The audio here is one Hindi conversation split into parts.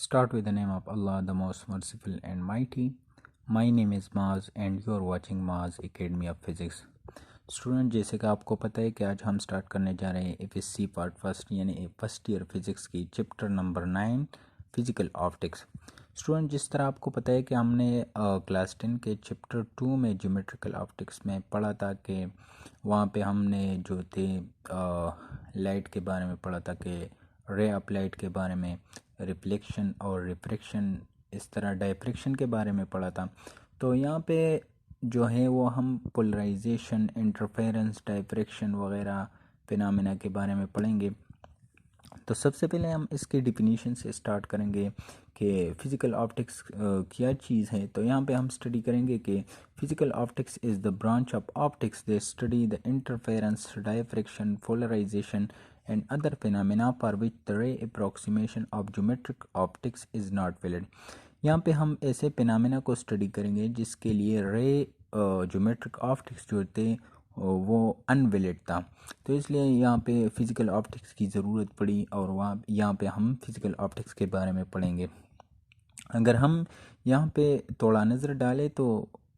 Start with the name of Allah, the most merciful and mighty. My name is Maz and you are watching Maz Academy of Physics. Student, जैसे कि आपको पता है कि आज हम स्टार्ट करने जा रहे हैं एफएससी पार्ट फर्स्ट यानी फर्स्ट ईयर फिज़िक्स की chapter number 9 physical optics. Student, जिस तरह आपको पता है कि हमने क्लास 10 के चैप्टर 2 में ज्योमेट्रिकल ऑप्टिक्स में पढ़ा था कि वहाँ पे हमने जो थे लाइट के बारे में पढ़ा था कि रे ऑफ लाइट के बारे में, रिफ्लेक्शन और रिफ्रैक्शन, इस तरह डायफ्रैक्शन के बारे में पढ़ा था। तो यहाँ पे जो है वो हम पोलराइजेशन, इंटरफेरेंस, डायफ्रैक्शन वगैरह फिनोमेना के बारे में पढ़ेंगे। तो सबसे पहले हम इसके डिफिनीशन से स्टार्ट करेंगे कि फ़िज़िकल ऑप्टिक्स क्या चीज़ है। तो यहाँ पे हम स्टडी करेंगे कि physical optics is the branch of optics that study the interference, diffraction, polarization and other phenomena for which the ray approximation of geometric optics is not valid। यहाँ पे हम ऐसे फिनोमेना को स्टडी करेंगे जिसके लिए रे ज्योमेट्रिक ऑप्टिक्स जो थे वो अनवैलिड था। तो इसलिए यहाँ पे फ़िज़िकल ऑप्टिक्स की ज़रूरत पड़ी और वहाँ यहाँ पे हम फ़िज़िकल ऑप्टिक्स के बारे में पढ़ेंगे। अगर हम यहाँ पे थोड़ा नज़र डालें तो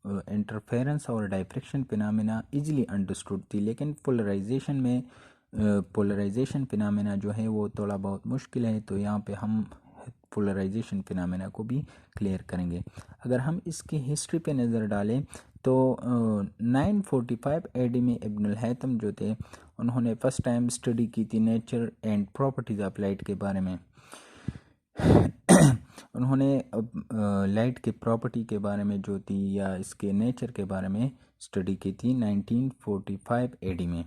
इंटरफेरेंस और डायफ्रैक्शन फिनोमेना इजीली अंडरस्टूड थी, लेकिन पोलराइजेशन फिनोमेना जो है वो थोड़ा बहुत मुश्किल है। तो यहाँ पे हम पोलराइजेशन फिनोमेना को भी क्लियर करेंगे। अगर हम इसकी हिस्ट्री पे नज़र डालें तो 945 एडी में इब्नुल हैतम जो थे उन्होंने फर्स्ट टाइम स्टडी की थी nature and properties of light के बारे में। उन्होंने लाइट के प्रॉपर्टी के बारे में जो थी या इसके नेचर के बारे में स्टडी की थी 1945 एडी में।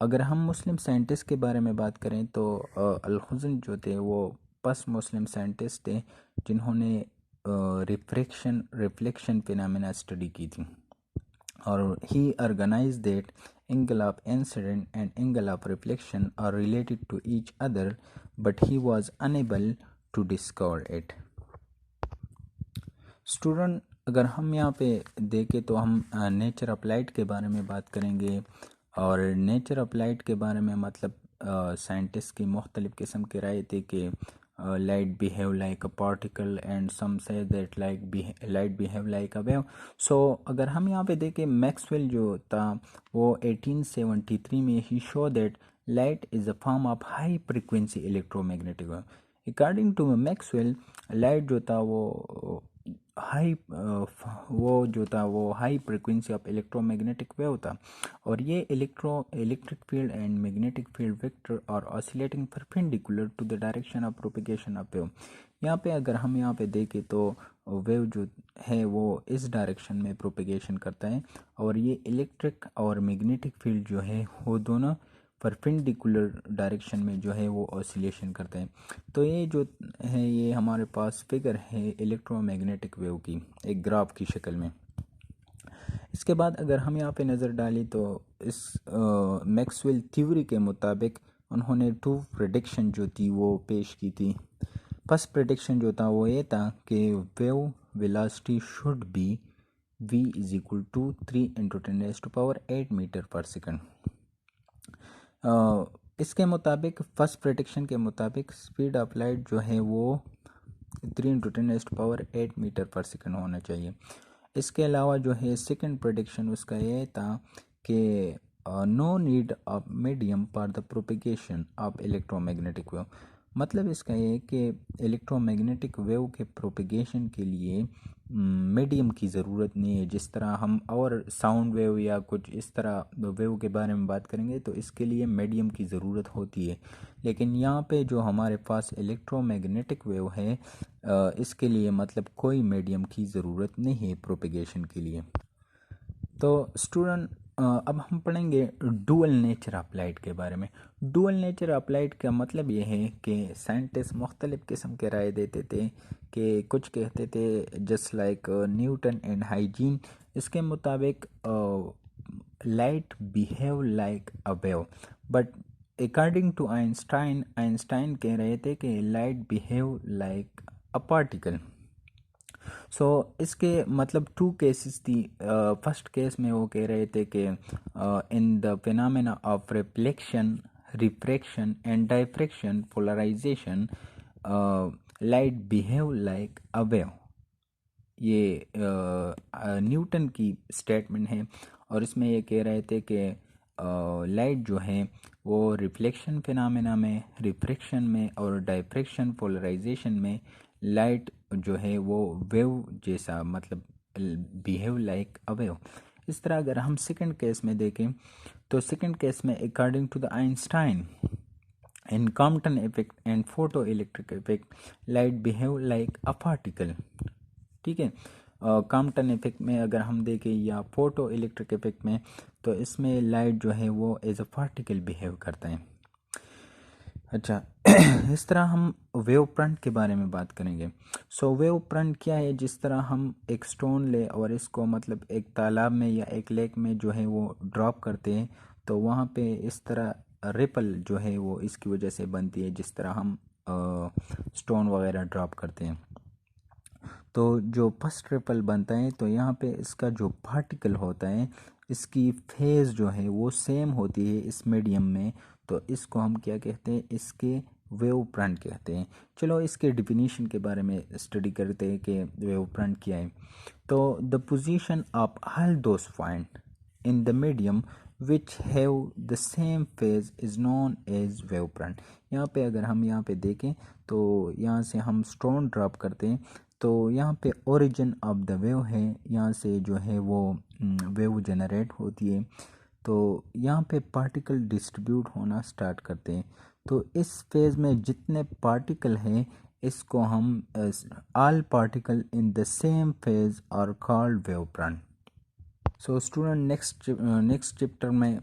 अगर हम मुस्लिम साइंटिस्ट के बारे में बात करें तो अल-हुज़न जो थे वो फर्स्ट मुस्लिम साइंटिस्ट थे जिन्होंने रिफ्लेक्शन फिनोमेना स्टडी की थी, और he organize that angle of incidence and angle of reflection are related to each other but he was unable to discover it. Student, अगर हम यहाँ पे देखें तो हम नेचर ऑफ लाइट के बारे में बात करेंगे, और नेचर ऑफ लाइट के बारे में मतलब साइंटिस्ट की मुख्तलिफ़ किस्म की राय थी कि light behave like a particle and some say that light behave like a wave. So अगर हम यहाँ पे देखें मैक्सवेल जो था वो 1873 में ही show that light is a form of high frequency electromagnetic wave. According to Maxwell light जो था वो high frequency of electromagnetic wave था, और ये electric field and magnetic field vector are oscillating perpendicular to the direction of propagation of wave. यहाँ पे अगर हम यहाँ पे देखें तो वेव जो है वो इस डायरेक्शन में प्रोपेगेशन करता है, और ये इलेक्ट्रिक और मैग्नेटिक फील्ड जो है वो दोनों परपेंडिकुलर डायरेक्शन में जो है वो ऑसिलेशन करते हैं। तो ये जो है ये हमारे पास फिगर है इलेक्ट्रोमैग्नेटिक वेव की एक ग्राफ की शक्ल में। इसके बाद अगर हम यहाँ पे नज़र डालें तो इस मैक्सवेल थ्योरी के मुताबिक उन्होंने 2 प्रेडिक्शन जो थी वो पेश की थी। फर्स्ट प्रेडिक्शन जो था वो ये था कि wave velocity should be v is equal to 3 × 10⁸ meter per second. इसके मुताबिक फर्स्ट प्रेडिक्शन के मुताबिक स्पीड ऑफ लाइट जो है वो 3 × 10⁸ मीटर पर सेकंड होना चाहिए। इसके अलावा जो है सेकंड प्रेडिक्शन उसका ये था कि no need of medium for the propagation of electromagnetic wave. मतलब इसका ये कि इलेक्ट्रोमैग्नेटिक वेव के प्रोपेगेशन के लिए मीडियम की ज़रूरत नहीं है। जिस तरह हम और साउंड वेव या कुछ इस तरह वेव के बारे में बात करेंगे तो इसके लिए मीडियम की ज़रूरत होती है, लेकिन यहाँ पे जो हमारे पास इलेक्ट्रोमैग्नेटिक वेव है इसके लिए मतलब कोई मीडियम की ज़रूरत नहीं है प्रोपेगेशन के लिए। तो स्टूडेंट, अब हम पढ़ेंगे डुअल नेचर ऑफ लाइट के बारे में। डुअल नेचर ऑफ लाइट का मतलब ये है कि साइंटिस्ट मुख्तलिफ़ किस्म के राय देते थे कि कुछ कहते थे just like Newton and Huygens, इसके मुताबिक light behave like a wave, but according to Einstein कह रहे थे कि light behave like a particle. So इसके मतलब 2 केसेस थी। फर्स्ट केस में वो कह रहे थे कि in the phenomena of reflection, refraction and diffraction, polarization, light behave like a wave, ये न्यूटन की स्टेटमेंट है और इसमें ये कह रहे थे कि लाइट जो है वो रिफ्लेक्शन फिनोमेना में, रिफ्रैक्शन में और डायफ्रैक्शन पोलराइजेशन में लाइट जो है वो वेव जैसा, मतलब बिहेव लाइक अ वेव। इस तरह अगर हम सेकंड केस में देखें तो सेकंड केस में according to the Einstein in Compton effect and photo electric effect light behave like a particle. ठीक है, कॉम्पटन इफेक्ट में अगर हम देखें या फोटो इलेक्ट्रिक इफेक्ट में, तो इसमें लाइट जो है वो एज अ पार्टिकल बिहेव करता है। अच्छा इस तरह हम वेव फ्रंट के बारे में बात करेंगे। सो वेव फ्रंट क्या है, जिस तरह हम एक स्टोन ले और इसको मतलब एक तालाब में या एक लेक में जो है वो ड्रॉप करते हैं, तो वहाँ पे इस तरह रिपल जो है वो इसकी वजह से बनती है, जिस तरह हम स्टोन वगैरह ड्रॉप करते हैं। तो जो फर्स्ट रिपल बनता है तो यहाँ पे इसका जो पार्टिकल होता है इसकी फेज जो है वो सेम होती है इस मीडियम में, तो इसको हम क्या कहते हैं, इसके वेव फ्रंट कहते हैं। चलो इसके डिफिनीशन के बारे में स्टडी करते हैं कि वेव फ्रंट क्या है। तो the position of all those point in the medium which have the same phase is known as wave front. यहाँ पे अगर हम यहाँ पे देखें तो यहाँ से हम स्टोन ड्रॉप करते हैं, तो यहाँ पे ओरिजिन ऑफ द वेव है, यहाँ से जो है वो वेव जनरेट होती है। तो यहाँ पे पार्टिकल डिस्ट्रीब्यूट होना स्टार्ट करते हैं। तो इस फेज़ में जितने पार्टिकल हैं इसको हम all particle in the same phase are called wave front. So student next chapter में